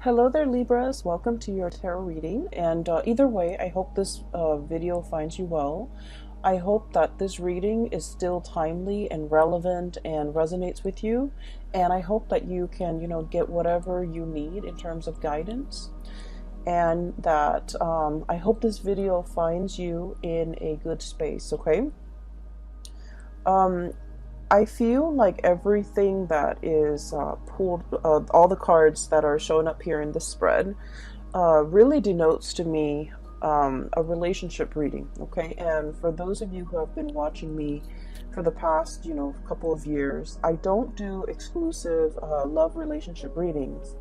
Hello there, Libras. Welcome to your tarot reading. And either way, I hope this video finds you well. I hope that this reading is still timely and relevant and resonates with you. And I hope that you can, get whatever you need in terms of guidance. And that I hope this video finds you in a good space, okay? I feel like everything that is pulled, all the cards that are showing up here in this spread, really denotes to me a relationship reading, okay? And for those of you who have been watching me for the past, couple of years, I don't do exclusive love relationship readings,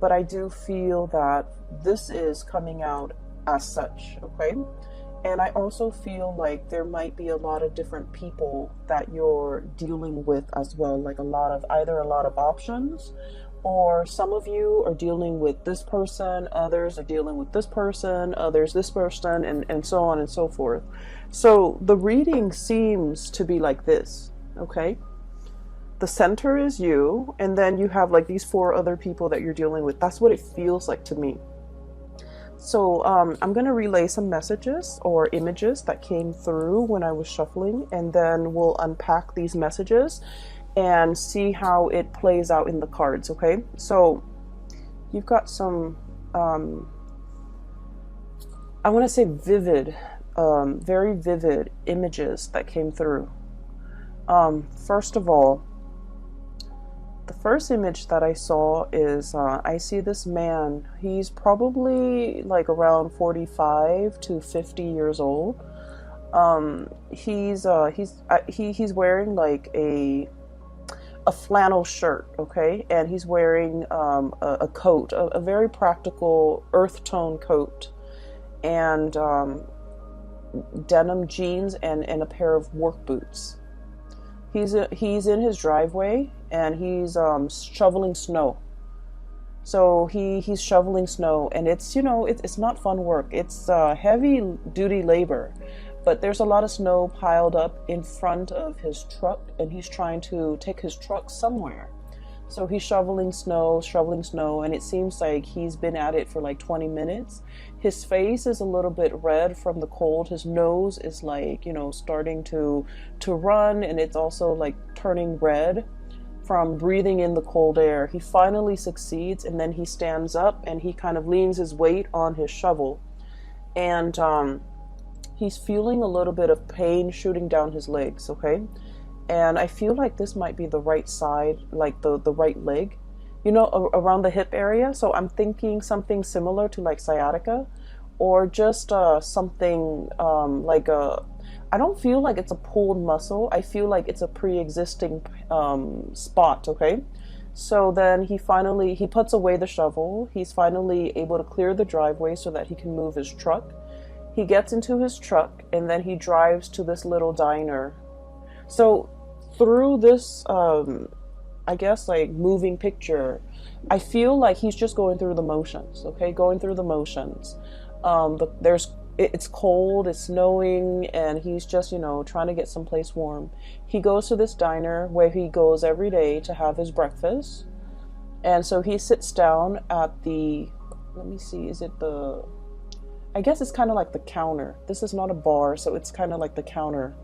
but I do feel that this is coming out as such, okay? And I also feel like there might be a lot of different people that you're dealing with as well, like either a lot of options, or some of you are dealing with this person, others are dealing with this person, others this person, and so on and so forth. So the reading seems to be like this, okay? The center is you, and then you have like these 4 other people that you're dealing with. That's what it feels like to me. So I'm going to relay some messages or images that came through when I was shuffling, and then we'll unpack these messages and see how it plays out in the cards, okay? So you've got some, I want to say vivid, very vivid images that came through. First of all, the first image that I saw is I see this man. He's probably like around 45 to 50 years old. He's wearing like a flannel shirt, okay, and he's wearing a coat, a very practical earth tone coat, and denim jeans and a pair of work boots. He's in his driveway and he's shoveling snow. So he's shoveling snow, and it's it's not fun work. It's heavy duty labor, but there's a lot of snow piled up in front of his truck, and he's trying to take his truck somewhere. So he's shoveling snow, and it seems like he's been at it for like 20 minutes. His face is a little bit red from the cold. His nose is like, starting to run, and it's also like turning red from breathing in the cold air. He finally succeeds, and then he stands up and he kind of leans his weight on his shovel, and he's feeling a little bit of pain shooting down his legs, okay? And I feel like this might be the right side, like the right leg, around the hip area. So I'm thinking something similar to like sciatica, or just something like I don't feel like it's a pulled muscle. I feel like it's a pre-existing spot, okay? So then he puts away the shovel. He's finally able to clear the driveway so that he can move his truck. He gets into his truck, and then he drives to this little diner. So through this, I guess, like moving picture, I feel like he's just going through the motions, okay? Going through the motions. It's cold, it's snowing, and he's just, trying to get someplace warm. He goes to this diner where he goes every day to have his breakfast. And so he sits down at let me see, I guess it's kind of like the counter. This is not a bar, so it's kind of like the counter.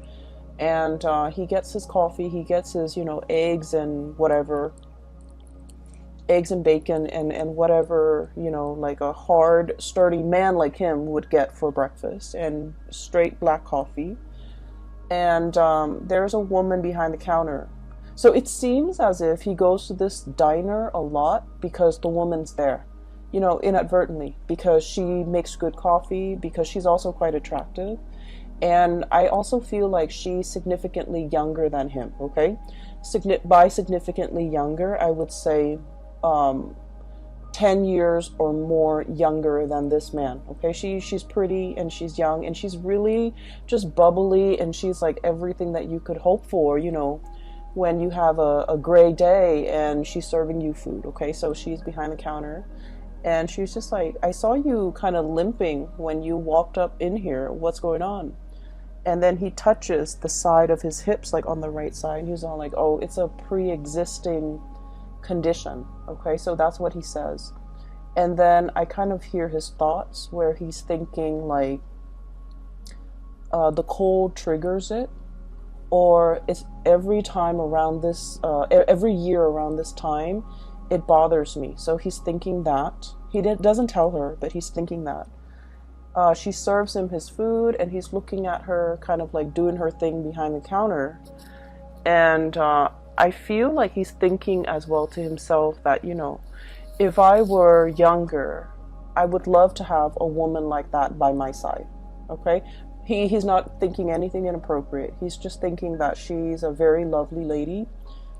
And he gets his coffee, he gets his, eggs and whatever, eggs and bacon and whatever, like a hard, sturdy man like him would get for breakfast, and straight black coffee. And there's a woman behind the counter. So it seems as if he goes to this diner a lot because the woman's there, inadvertently, because she makes good coffee, because she's also quite attractive. And I also feel like she's significantly younger than him, okay? By significantly younger, I would say 10 years or more younger than this man, okay? She's pretty, and she's young, and she's really just bubbly, and she's like everything that you could hope for, when you have a gray day and she's serving you food, okay? So she's behind the counter. And she's just like, I saw you kind of limping when you walked up in here. What's going on? And then he touches the side of his hips, like on the right side. He's all like, oh, it's a pre-existing condition. Okay, so that's what he says. And then I kind of hear his thoughts where he's thinking like the cold triggers it, or it's every time around this, every year around this time, it bothers me. So he's thinking that. Doesn't tell her, but he's thinking that. She serves him his food, and he's looking at her kind of like doing her thing behind the counter. And I feel like he's thinking as well to himself that, if I were younger, I would love to have a woman like that by my side. Okay? He's not thinking anything inappropriate. He's just thinking that she's a very lovely lady.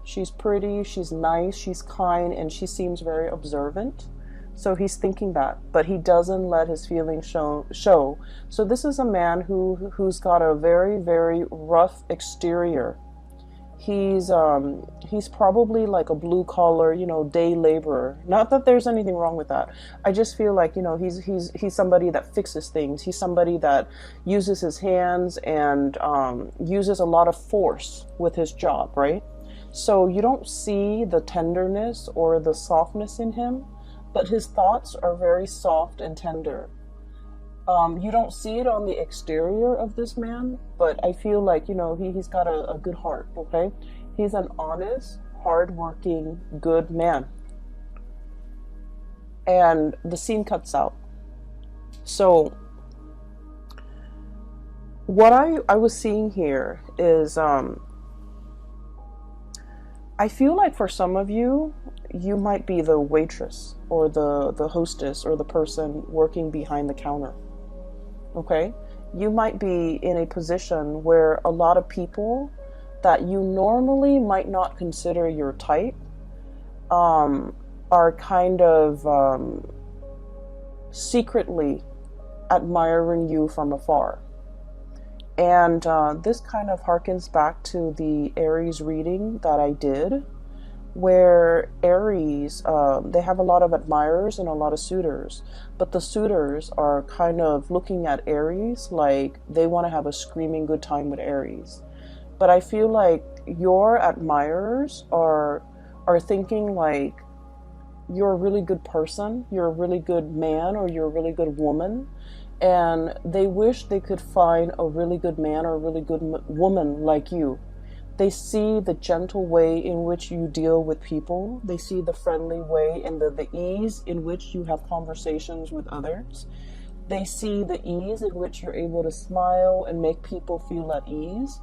She's pretty, she's nice, she's kind, and she seems very observant. So he's thinking that, but he doesn't let his feelings show. So this is a man who's got a very, very rough exterior. He's probably like a blue collar, day laborer. Not that there's anything wrong with that. I just feel like, he's somebody that fixes things. He's somebody that uses his hands and uses a lot of force with his job, right? So you don't see the tenderness or the softness in him, but his thoughts are very soft and tender. You don't see it on the exterior of this man, but I feel like, he's got a good heart, okay? He's an honest, hardworking, good man. And the scene cuts out. So what I was seeing here is, I feel like for some of you, you might be the waitress or the hostess or the person working behind the counter. Okay? You might be in a position where a lot of people that you normally might not consider your type are kind of secretly admiring you from afar. And this kind of harkens back to the Aries reading that I did, where Aries, they have a lot of admirers and a lot of suitors, but the suitors are kind of looking at Aries like they want to have a screaming good time with Aries. But I feel like your admirers are thinking like you're a really good person, you're a really good man, or you're a really good woman, and they wish they could find a really good man or a really good woman like you. They see the gentle way in which you deal with people. They see the friendly way and the ease in which you have conversations with others. They see the ease in which you're able to smile and make people feel at ease.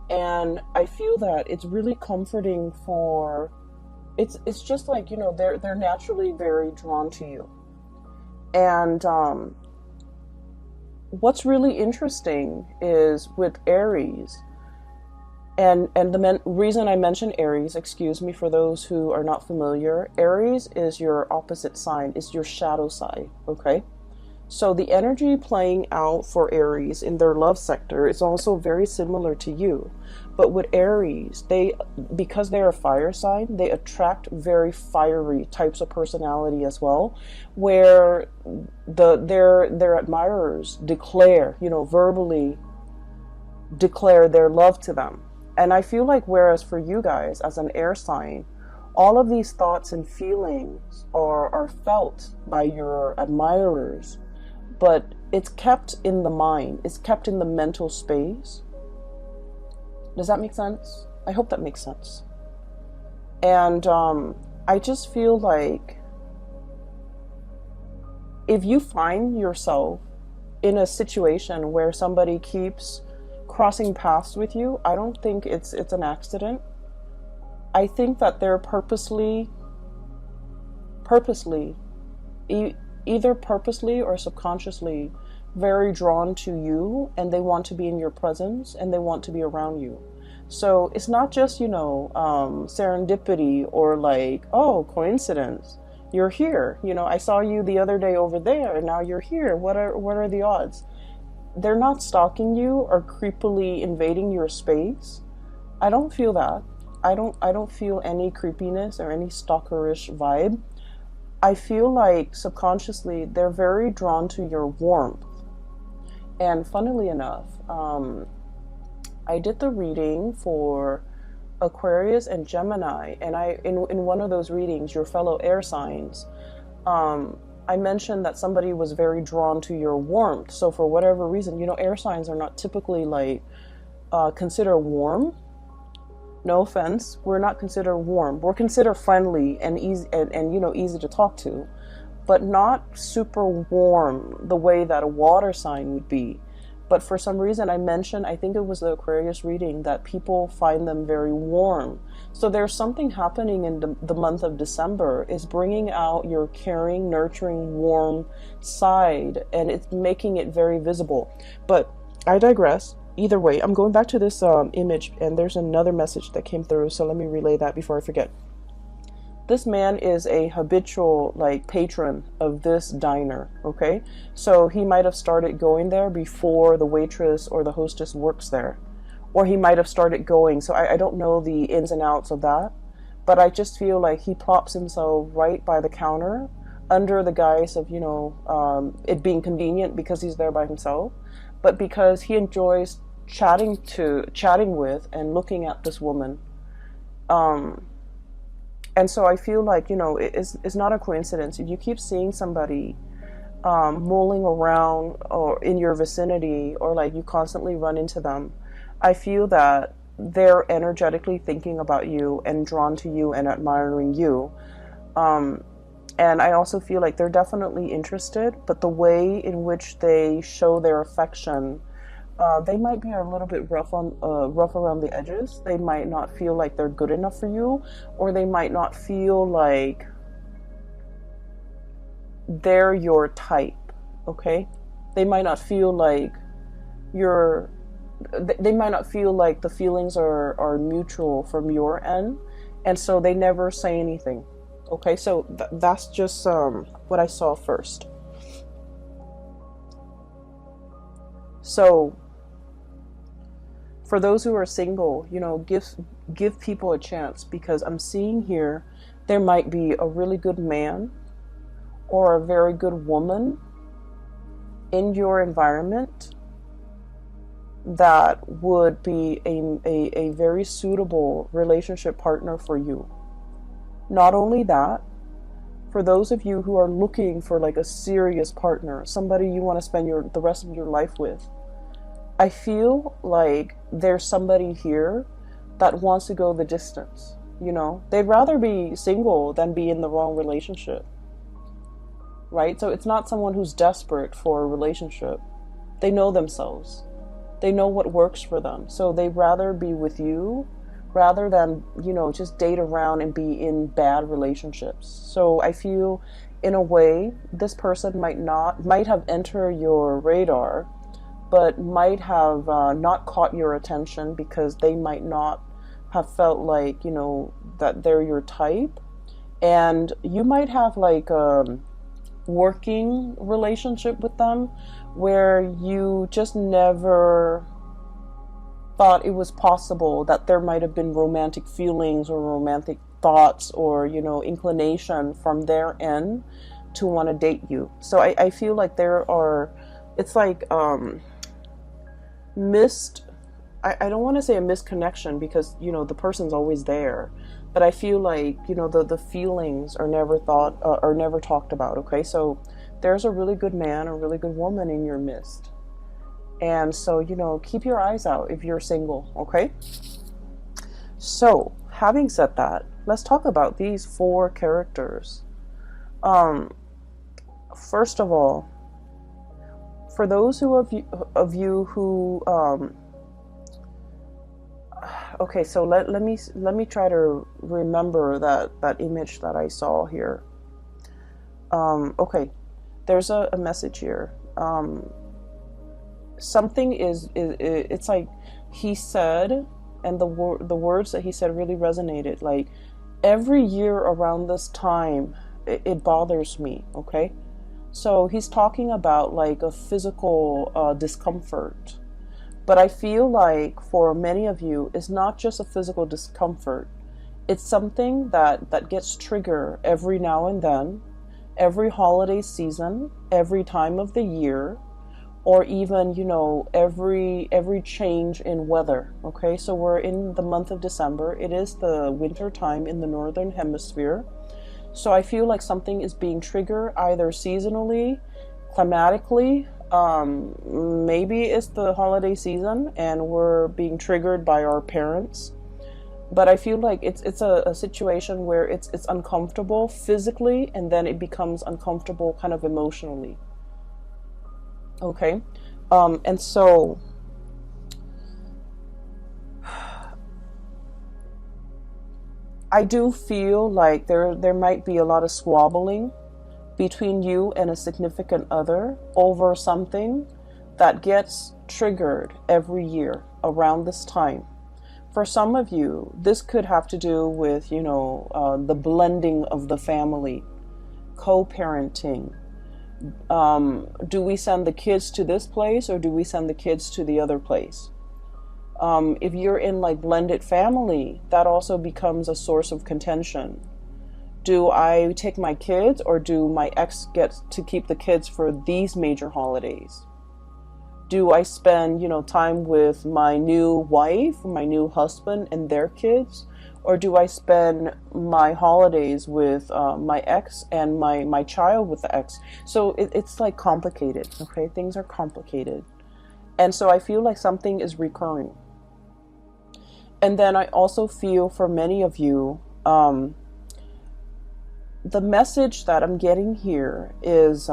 And I feel that it's really comforting for, it's just like, they're naturally very drawn to you. And what's really interesting is with Aries, and the reason I mention Aries, excuse me for those who are not familiar, Aries is your opposite sign, is your shadow side, okay? So the energy playing out for Aries in their love sector is also very similar to you. But with Aries, because they're a fire sign, they attract very fiery types of personality as well, where their admirers declare, verbally declare their love to them. And I feel like whereas for you guys as an air sign, all of these thoughts and feelings are felt by your admirers, but it's kept in the mind, it's kept in the mental space. Does that make sense? I hope that makes sense. And I just feel like if you find yourself in a situation where somebody keeps crossing paths with you, I don't think it's an accident. I think that they're purposely, either purposely or subconsciously, very drawn to you, and they want to be in your presence and they want to be around you. So it's not just, serendipity or like, oh, coincidence. You're here. I saw you the other day over there and now you're here. What are the odds? They're not stalking you or creepily invading your space. I don't feel that. I don't feel any creepiness or any stalkerish vibe. I feel like subconsciously they're very drawn to your warmth. And funnily enough, I did the reading for Aquarius and Gemini, and in one of those readings, your fellow air signs, I mentioned that somebody was very drawn to your warmth. So for whatever reason, air signs are not typically like considered warm. No offense, we're not considered warm. We're considered friendly and easy and easy to talk to, but not super warm the way that a water sign would be. But for some reason I mentioned, I think it was the Aquarius reading, that people find them very warm. So there's something happening in the month of December is bringing out your caring, nurturing, warm side, and it's making it very visible. But I digress. Either way, I'm going back to this image, and there's another message that came through, so let me relay that before I forget. This man is a habitual patron of this diner, okay? So he might have started going there before the waitress or the hostess works there. Or he might have started going, so I don't know the ins and outs of that. But I just feel like he plops himself right by the counter under the guise of, it being convenient because he's there by himself. But because he enjoys chatting with and looking at this woman. And so I feel like, it's not a coincidence. If you keep seeing somebody mulling around or in your vicinity, or like you constantly run into them, I feel that they're energetically thinking about you and drawn to you and admiring you. And I also feel like they're definitely interested, but the way in which they show their affection, they might be a little bit rough around the edges. They might not feel like they're good enough for you, or they might not feel like they're your type, okay? They might not feel like they might not feel like the feelings are mutual from your end, and so they never say anything, okay? So that's just what I saw first. So for those who are single, give people a chance, because I'm seeing here there might be a really good man or a very good woman in your environment that would be a very suitable relationship partner for you. Not only that, for those of you who are looking for like a serious partner, somebody you want to spend the rest of your life with, I feel like there's somebody here that wants to go the distance. They'd rather be single than be in the wrong relationship, right? So it's not someone who's desperate for a relationship. They know themselves. They know what works for them. So they'd rather be with you rather than, just date around and be in bad relationships. So I feel in a way, this person might have entered your radar, but might have not caught your attention because they might not have felt like, that they're your type. And you might have like a working relationship with them where you just never thought it was possible that there might have been romantic feelings or romantic thoughts or, inclination from their end to want to date you. So I feel like it's like I don't want to say a misconnection because, the person's always there. But I feel like, the feelings are never talked about, okay? So there's a really good man or really good woman in your midst. And so, keep your eyes out if you're single, okay? So, having said that, let's talk about these 4 characters. First of all, for those of you who okay, so let me try to remember that image that I saw here. Okay, there's a message here. Something it's like he said, and the words that he said really resonated. Like, every year around this time, it bothers me. Okay, so he's talking about like a physical discomfort. But I feel like for many of you, it's not just a physical discomfort. It's something that gets triggered every now and then, every holiday season, every time of the year, or even, every change in weather. Okay, so we're in the month of December. It is the winter time in the northern hemisphere. So I feel like something is being triggered either seasonally, climatically. Maybe it's the holiday season and we're being triggered by our parents. But I feel like it's a situation where it's uncomfortable physically, and then it becomes uncomfortable kind of emotionally. Okay. And so I do feel like there might be a lot of squabbling between you and a significant other over something that gets triggered every year around this time. For some of you, this could have to do with, the blending of the family, co-parenting. Do we send the kids to this place or do we send the kids to the other place? If you're in like blended family, that also becomes a source of contention. Do I take my kids or do my ex get to keep the kids for these major holidays? Do I spend, time with my new wife, my new husband and their kids? Or do I spend my holidays with my ex and my child with the ex? So it's like complicated, okay? Things are complicated. And so I feel like something is recurring. And then I also feel for many of you, the message that I'm getting here is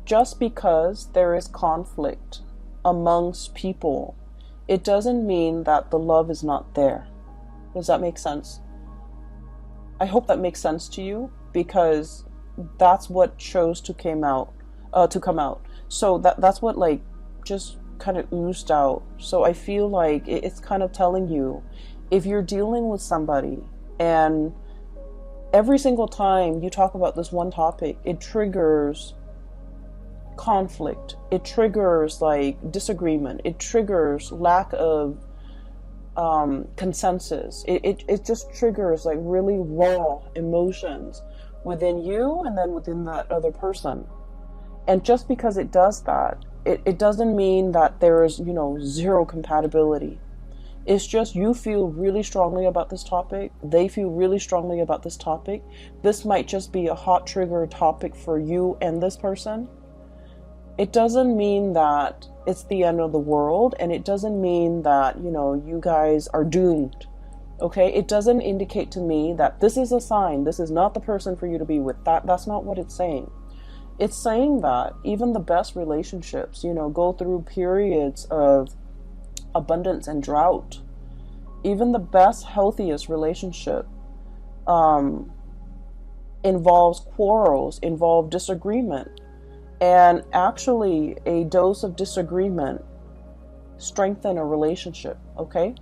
just because there is conflict amongst people, it doesn't mean that the love is not there. Does that make sense? I hope that makes sense to you, because that's what chose to come out. So that's what like just kind of oozed out. So I feel like it's kind of telling you, if you're dealing with somebody and every single time you talk about this one topic, it triggers conflict, it triggers like disagreement, it triggers lack of consensus, it just triggers like really raw emotions within you and then within that other person. And just because it does that, it doesn't mean that there is, zero compatibility. It's just you feel really strongly about this topic, they feel really strongly about this topic. This might just be a hot trigger topic for you and this person. It doesn't mean that it's the end of the world, and it doesn't mean that, you guys are doomed. Okay? It doesn't indicate to me that this is a sign, this is not the person for you to be with. That's not what it's saying. It's saying that even the best relationships, go through periods of abundance and drought. Even the best, healthiest relationship involves quarrels, involve disagreement. And actually, a dose of disagreement strengthens a relationship, okay?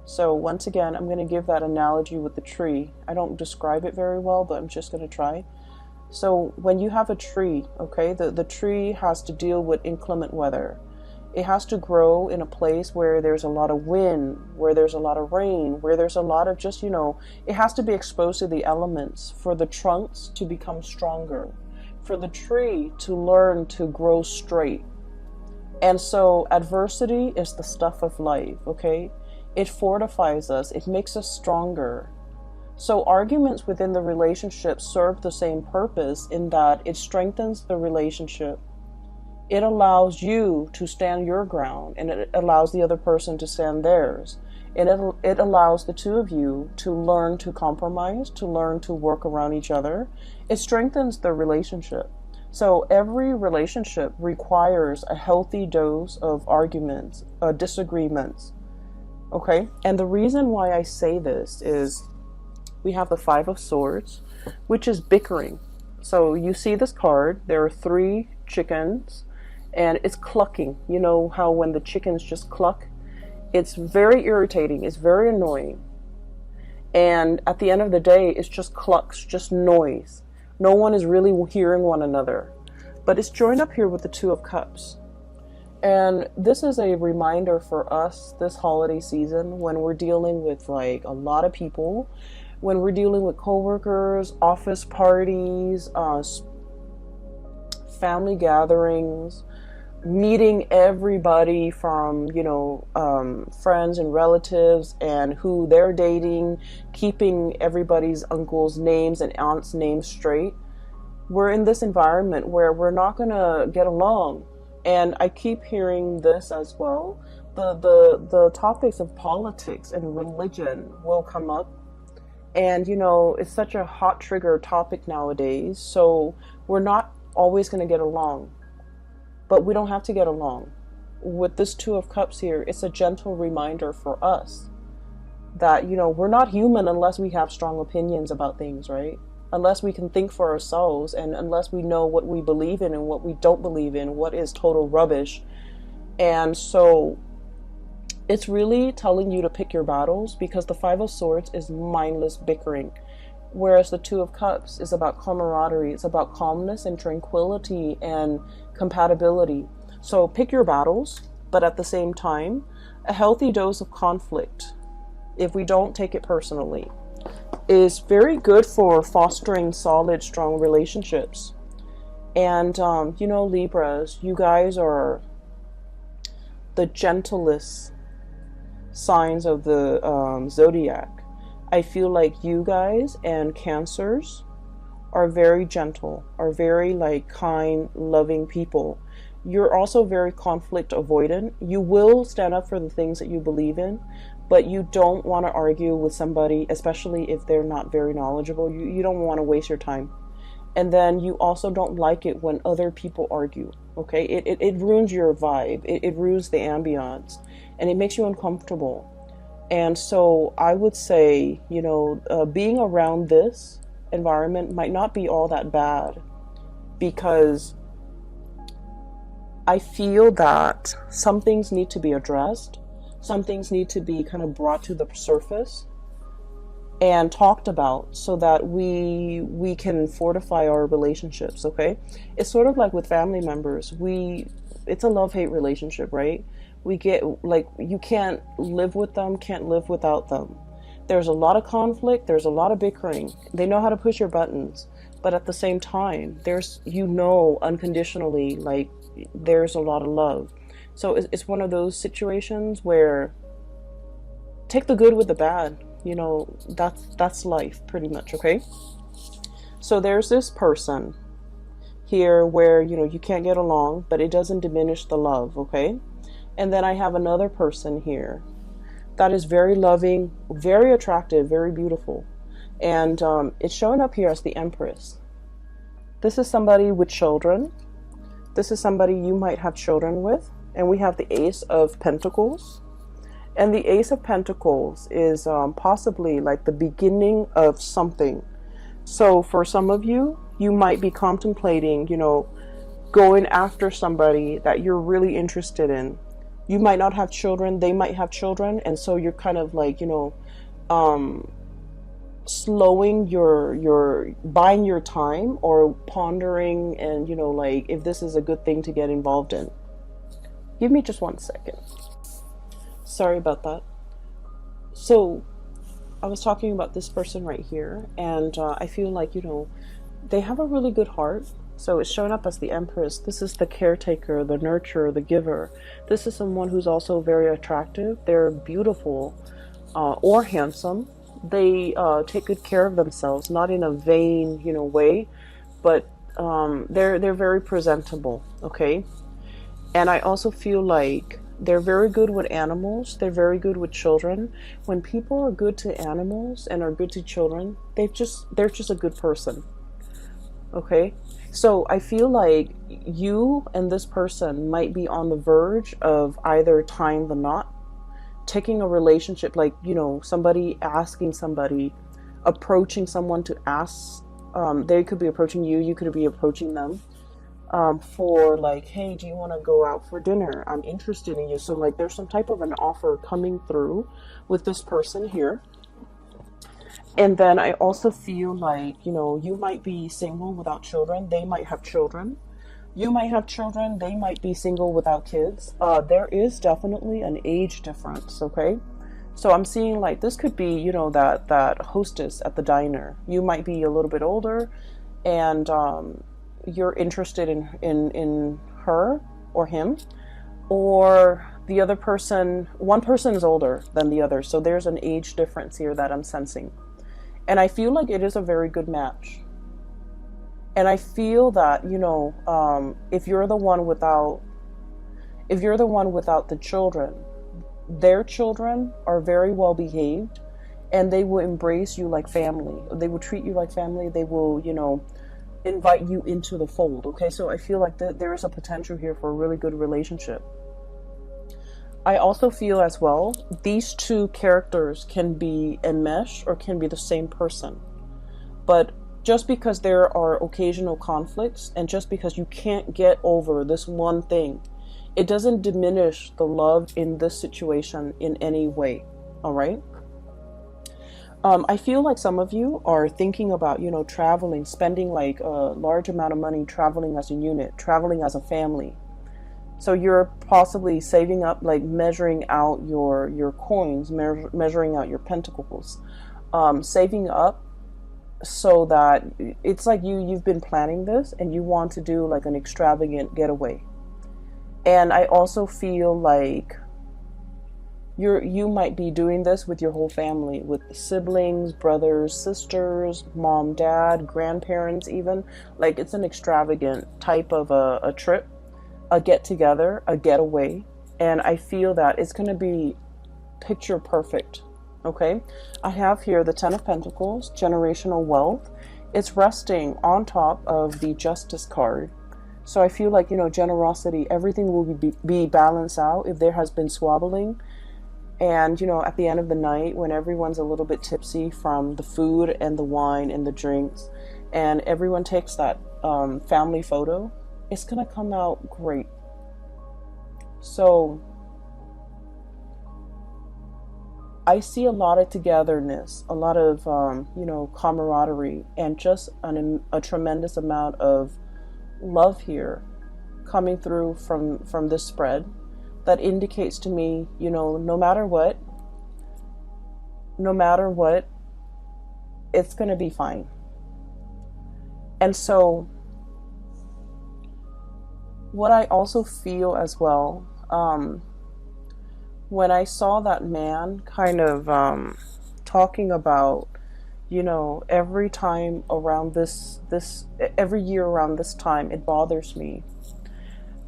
So once again, I'm going to give that analogy with the tree. I don't describe it very well, but I'm just going to try. So when you have a tree, okay, the tree has to deal with inclement weather. It has to grow in a place where there's a lot of wind, where there's a lot of rain, where there's a lot of just, it has to be exposed to the elements for the trunks to become stronger, for the tree to learn to grow straight. And so adversity is the stuff of life, okay? It fortifies us, it makes us stronger. So arguments within the relationship serve the same purpose in that it strengthens the relationship. It allows you to stand your ground, and it allows the other person to stand theirs. And it allows the two of you to learn to compromise, to learn to work around each other. It strengthens the relationship. So every relationship requires a healthy dose of arguments, disagreements. Okay? And the reason why I say this is we have the Five of Swords, which is bickering. So you see this card, there are 3 chickens, and it's clucking. You know how when the chickens just cluck? It's very irritating, it's very annoying. And at the end of the day, it's just clucks, just noise. No one is really hearing one another. But it's joined up here with the Two of Cups. And this is a reminder for us this holiday season when we're dealing with like a lot of people, when we're dealing with coworkers, office parties, family gatherings, meeting everybody from, friends and relatives and who they're dating, keeping everybody's uncles' names and aunts' names straight. We're in this environment where we're not going to get along. And I keep hearing this as well. The topics of politics and religion will come up. And, it's such a hot trigger topic nowadays. So we're not always going to get along. But we don't have to get along. With this Two of Cups here, it's a gentle reminder for us that, we're not human unless we have strong opinions about things, right? Unless we can think for ourselves, and unless we know what we believe in and what we don't believe in, what is total rubbish. And so it's really telling you to pick your battles, because the Five of Swords is mindless bickering, whereas the Two of Cups is about camaraderie. It's about calmness and tranquility and compatibility. So pick your battles, but at the same time, a healthy dose of conflict, if we don't take it personally, is very good for fostering solid, strong relationships. And, Libras, you guys are the gentlest signs of the zodiac. I feel like you guys and Cancers are very gentle, are very kind, loving people. You're also very conflict avoidant. You will stand up for the things that you believe in, but you don't want to argue with somebody, especially if they're not very knowledgeable. You don't want to waste your time. And then you also don't like it when other people argue, okay? It ruins your vibe. It ruins the ambiance, and it makes you uncomfortable. And so I would say, being around this environment might not be all that bad, because I feel that some things need to be addressed. Some things need to be kind of brought to the surface and talked about, so that we can fortify our relationships, okay? It's sort of like with family members. It's a love-hate relationship, right? We get, you can't live with them, can't live without them. There's a lot of conflict, there's a lot of bickering. They know how to push your buttons, but at the same time, there's, unconditionally, there's a lot of love. So it's one of those situations where take the good with the bad. That's life pretty much, okay? So there's this person here where, you can't get along, but it doesn't diminish the love, okay? And then I have another person here that is very loving, very attractive, very beautiful. And it's showing up here as the Empress. This is somebody with children. This is somebody you might have children with. And we have the Ace of Pentacles. And the Ace of Pentacles is possibly the beginning of something. So for some of you, you might be contemplating, going after somebody that you're really interested in. You might not have children, they might have children. And so you're kind of slowing your buying your time, or pondering and, if this is a good thing to get involved in. Give me just 1 second. Sorry about that. So I was talking about this person right here, and I feel like, they have a really good heart. So it's showing up as the Empress. This is the caretaker, the nurturer, the giver. This is someone who's also very attractive. They're beautiful or handsome. They take good care of themselves, not in a vain, way, but they're very presentable, okay? And I also feel like they're very good with animals. They're very good with children. When people are good to animals and are good to children, they're just a good person. Okay? So I feel like you and this person might be on the verge of either tying the knot, taking a relationship, somebody asking somebody, approaching someone to ask. They could be approaching you. You could be approaching them. For hey, do you want to go out for dinner? I'm interested in you. So there's some type of an offer coming through with this person here. And then I also feel you might be single without children. They might have children. You might have children. They might be single without kids. There is definitely an age difference, okay? So I'm seeing this could be, that hostess at the diner. You might be a little bit older, and you're interested in her, or him, or the other person, one person is older than the other. So there's an age difference here that I'm sensing. And I feel like it is a very good match. And I feel that, if you're the one without the children, their children are very well behaved, and they will embrace you like family. They will treat you like family. They will, invite you into the fold. Okay, so I feel like there is a potential here for a really good relationship. I also feel as well, these two characters can be enmeshed or can be the same person. But just because there are occasional conflicts, and just because you can't get over this one thing, it doesn't diminish the love in this situation in any way. All right. I feel like some of you are thinking about, traveling, spending like a large amount of money, traveling as a unit, traveling as a family. So you're possibly saving up, like measuring out your coins, measuring out your pentacles, saving up, so that it's like you've been planning this and you want to do like an extravagant getaway. And I also feel like you might be doing this with your whole family, with siblings, brothers, sisters, mom, dad, grandparents even. Like it's an extravagant type of a trip, a get together, a getaway. And I feel that it's going to be picture perfect. Okay, I have here the Ten of Pentacles, generational wealth. It's resting on top of the Justice card. So I feel like, generosity, everything will be balanced out if there has been squabbling. And, at the end of the night, when everyone's a little bit tipsy from the food and the wine and the drinks, and everyone takes that family photo, it's going to come out great. So I see a lot of togetherness, a lot of, camaraderie, and just a tremendous amount of love here coming through from this spread. That indicates to me, no matter what, it's going to be fine. And so what I also feel as well, when I saw that man kind of talking about, every time around every year around this time, it bothers me.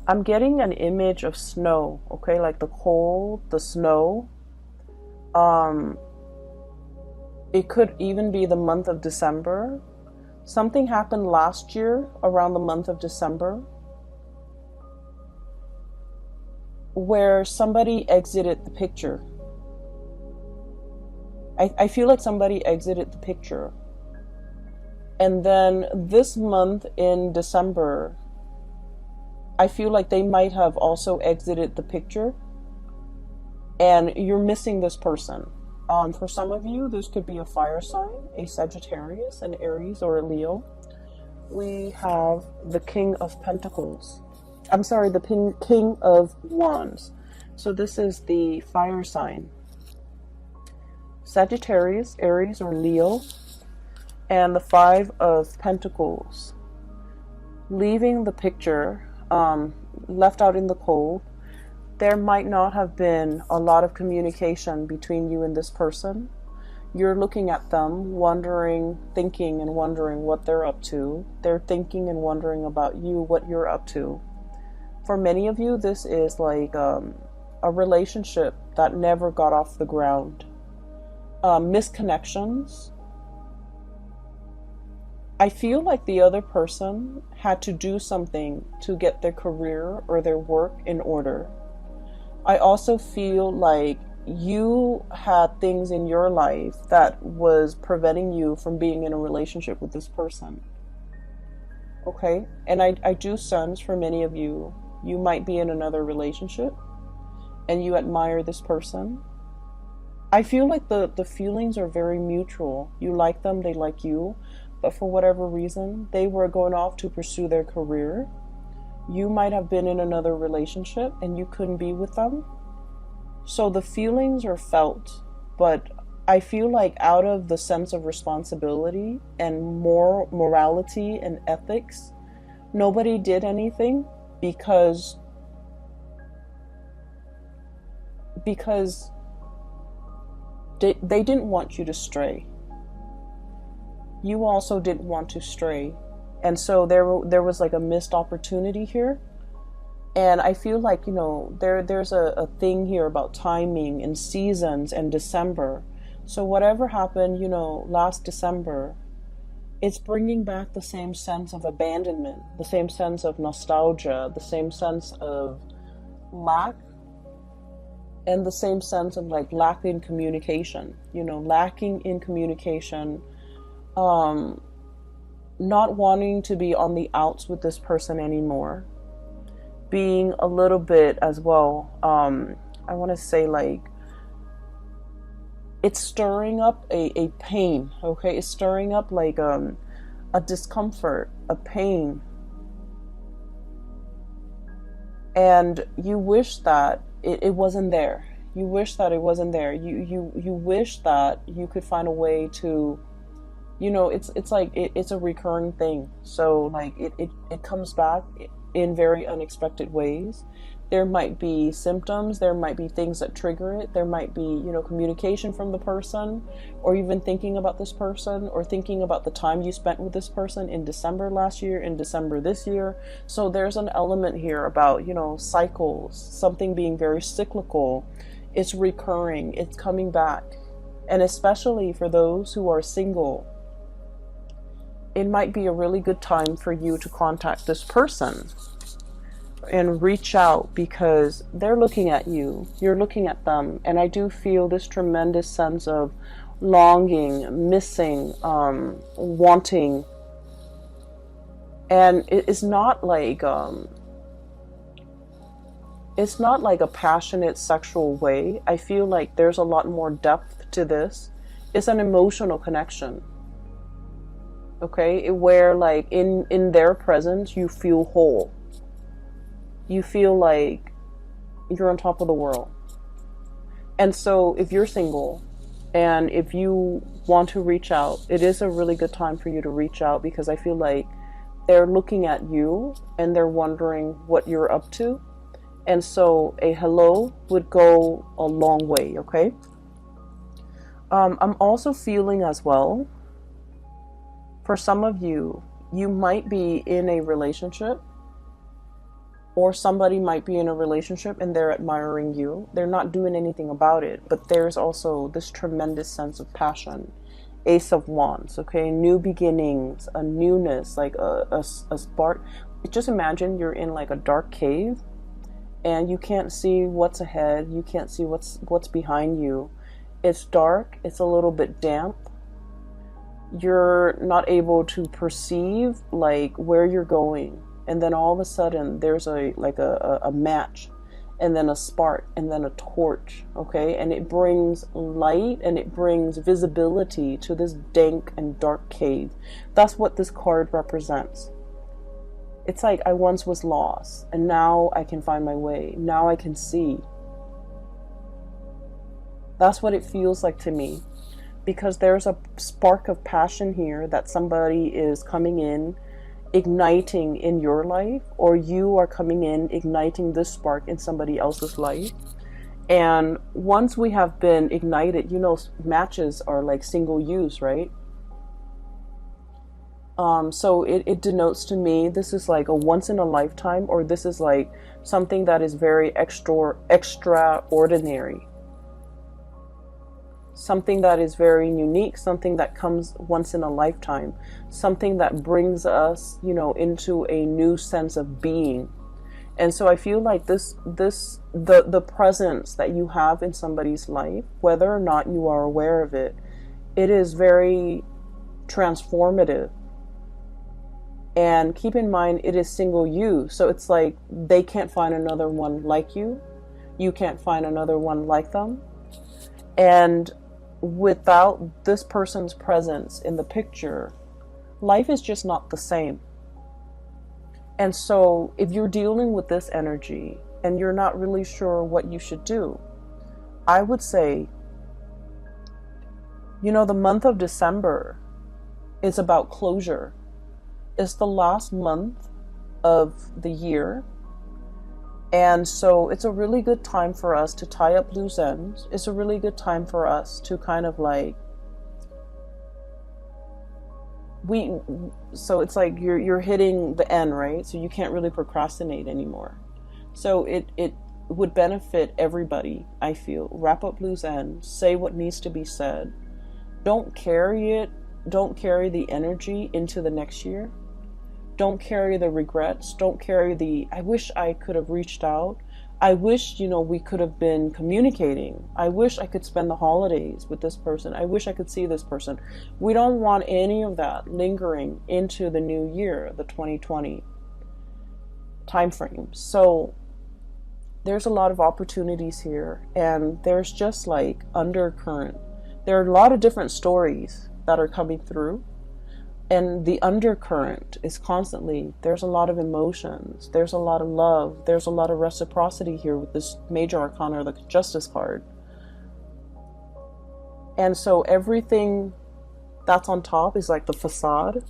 I'm getting an image of snow, okay, like the cold, the snow. It could even be the month of December. Something happened last year around the month of December where somebody exited the picture. I feel like somebody exited the picture. And then this month in December, I feel like they might have also exited the picture, and you're missing this person. For some of you, this could be a fire sign, a Sagittarius, an Aries, or a Leo. We have the King of Pentacles. I'm sorry, the King of Wands. So this is the fire sign. Sagittarius, Aries, or Leo, and the Five of Pentacles. Leaving the picture, left out in the cold. There might not have been a lot of communication between you and this person. You're looking at them, thinking and wondering what they're up to. They're thinking and wondering about you, what you're up to. For many of you, this is like a relationship that never got off the ground. Misconnections. I feel like the other person had to do something to get their career or their work in order. I also feel like you had things in your life that was preventing you from being in a relationship with this person. Okay? And I do sense for many of you, you might be in another relationship and you admire this person. I feel like the feelings are very mutual. You like them, they like you. But for whatever reason, they were going off to pursue their career. You might have been in another relationship and you couldn't be with them. So the feelings are felt, but I feel like out of the sense of responsibility and morality and ethics, nobody did anything because because they didn't want you to stray. You also didn't want to stray. And so there was like a missed opportunity here. And I feel like, you know, there's a thing here about timing and seasons and December. So whatever happened, you know, last December, it's bringing back the same sense of abandonment, the same sense of nostalgia, the same sense of lack, and the same sense of like lacking communication, you know, lacking in communication, not wanting to be on the outs with this person anymore, being a little bit as well, I want to say like, it's stirring up a pain, okay? It's stirring up like a discomfort, a pain. And you wish that it wasn't there. You wish that it wasn't there. You wish that you could find a way to, you know, it's like it's a recurring thing. So like it comes back in very unexpected ways. There might be symptoms, there might be things that trigger it, there might be, you know, communication from the person, or even thinking about this person, or thinking about the time you spent with this person in December last year, in December this year. So there's an element here about, you know, cycles, something being very cyclical. It's recurring, it's coming back. And especially for those who are single, it might be a really good time for you to contact this person and reach out, because they're looking at you, you're looking at them. And I do feel this tremendous sense of longing, missing, wanting. And it's not like a passionate sexual way. I feel like there's a lot more depth to this. It's an emotional connection. Okay, where like in their presence you feel whole. You feel like you're on top of the world. And so if you're single and if you want to reach out, it is a really good time for you to reach out, because I feel like they're looking at you and they're wondering what you're up to. And so a hello would go a long way, okay? I'm also feeling as well, for some of you, you might be in a relationship, or somebody might be in a relationship and they're admiring you. They're not doing anything about it, but there's also this tremendous sense of passion. Ace of Wands, okay? New beginnings, a newness, like a spark. Just imagine you're in like a dark cave and you can't see what's ahead. You can't see what's behind you. It's dark. It's a little bit damp. You're not able to perceive like where you're going. And then all of a sudden there's a match, and then a spark, and then a torch, okay? And it brings light and it brings visibility to this dank and dark cave. That's what this card represents. It's like, I once was lost and now I can find my way. Now I can see. That's what it feels like to me, because there's a spark of passion here that somebody is coming in, igniting in your life, or you are coming in, igniting this spark in somebody else's life. And once we have been ignited, you know, matches are like single use, right? So it denotes to me, this is like a once in a lifetime, or this is like something that is very extraordinary. Something that is very unique, something that comes once in a lifetime, something that brings us, you know, into a new sense of being. And so I feel like the presence that you have in somebody's life, whether or not you are aware of it, it is very transformative. And keep in mind, it is single use. So it's like they can't find another one like you. You can't find another one like them. And without this person's presence in the picture, life is just not the same. And so if you're dealing with this energy and you're not really sure what you should do, I would say, you know, the month of December is about closure. It's the last month of the year. And so it's a really good time for us to tie up loose ends. It's a really good time for us to kind of like, so it's like you're hitting the end, right? So you can't really procrastinate anymore. So it would benefit everybody, I feel. Wrap up loose ends, say what needs to be said. Don't carry the energy into the next year. Don't carry the regrets. Don't carry the, I wish I could have reached out. I wish, we could have been communicating. I wish I could spend the holidays with this person. I wish I could see this person. We don't want any of that lingering into the new year, the 2020 time frame. So there's a lot of opportunities here, and there's just like undercurrent. There are a lot of different stories that are coming through. And the undercurrent is constantly, there's a lot of emotions, there's a lot of love, there's a lot of reciprocity here with this major arcana, the Justice card. And so everything that's on top is like the facade.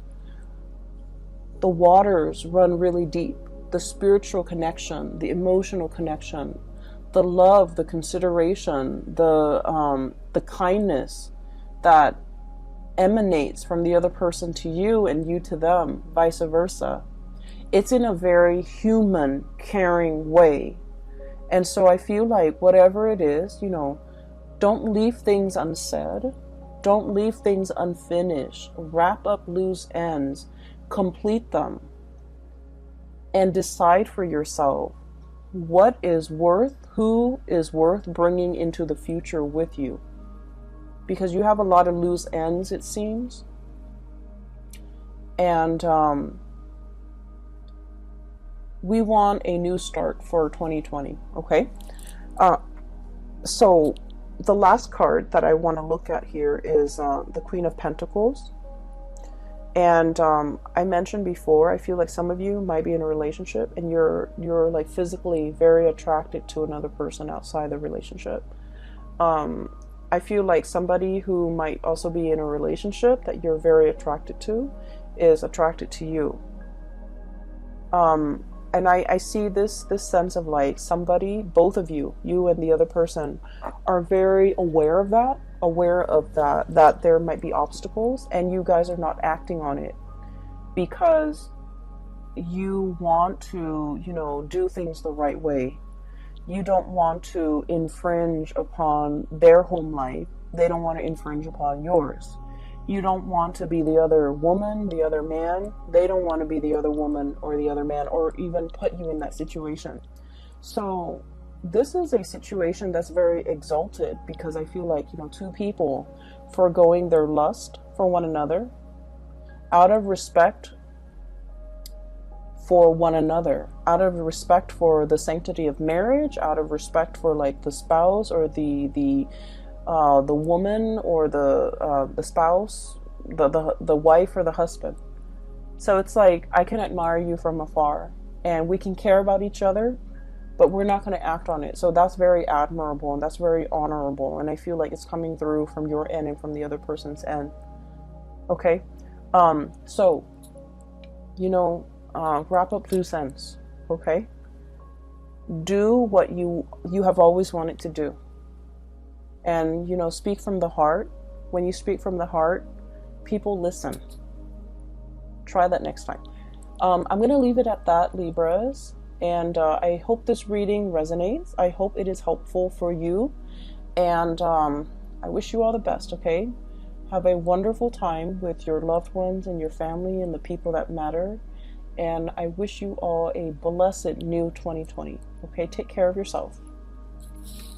The waters run really deep. The spiritual connection, the emotional connection, the love, the consideration, the kindness that emanates from the other person to you and you to them, vice versa. It's in a very human, caring way. And so I feel like whatever it is, don't leave things unsaid. Don't leave things unfinished. Wrap up loose ends. Complete them. And decide for yourself who is worth bringing into the future with you. Because you have a lot of loose ends, it seems. And we want a new start for 2020, okay? So the last card that I want to look at here is the Queen of Pentacles. And I mentioned before, I feel like some of you might be in a relationship and you're like physically very attracted to another person outside the relationship. I feel like somebody who might also be in a relationship that you're very attracted to is attracted to you. And I see this sense of like somebody, both of you and the other person, are very aware of that there might be obstacles, and you guys are not acting on it because you want to, do things the right way. You don't want to infringe upon their home life. They don't want to infringe upon yours. You don't want to be the other woman, the other man. They don't want to be the other woman or the other man, or even put you in that situation. So this is a situation that's very exalted, because I feel like, two people foregoing their lust for one another out of respect for one another, out of respect for the sanctity of marriage, out of respect for like the spouse or the woman or the spouse, the wife or the husband. So it's like, I can admire you from afar and we can care about each other, but we're not going to act on it. So that's very admirable and that's very honorable. And I feel like it's coming through from your end and from the other person's end. Okay. So, wrap up loose ends. Okay. Do what you have always wanted to do. And, speak from the heart. When you speak from the heart, people listen. Try that next time. I'm going to leave it at that, Libras. And I hope this reading resonates. I hope it is helpful for you. And I wish you all the best, okay? Have a wonderful time with your loved ones and your family and the people that matter. And I wish you all a blessed new 2020. Okay, take care of yourself.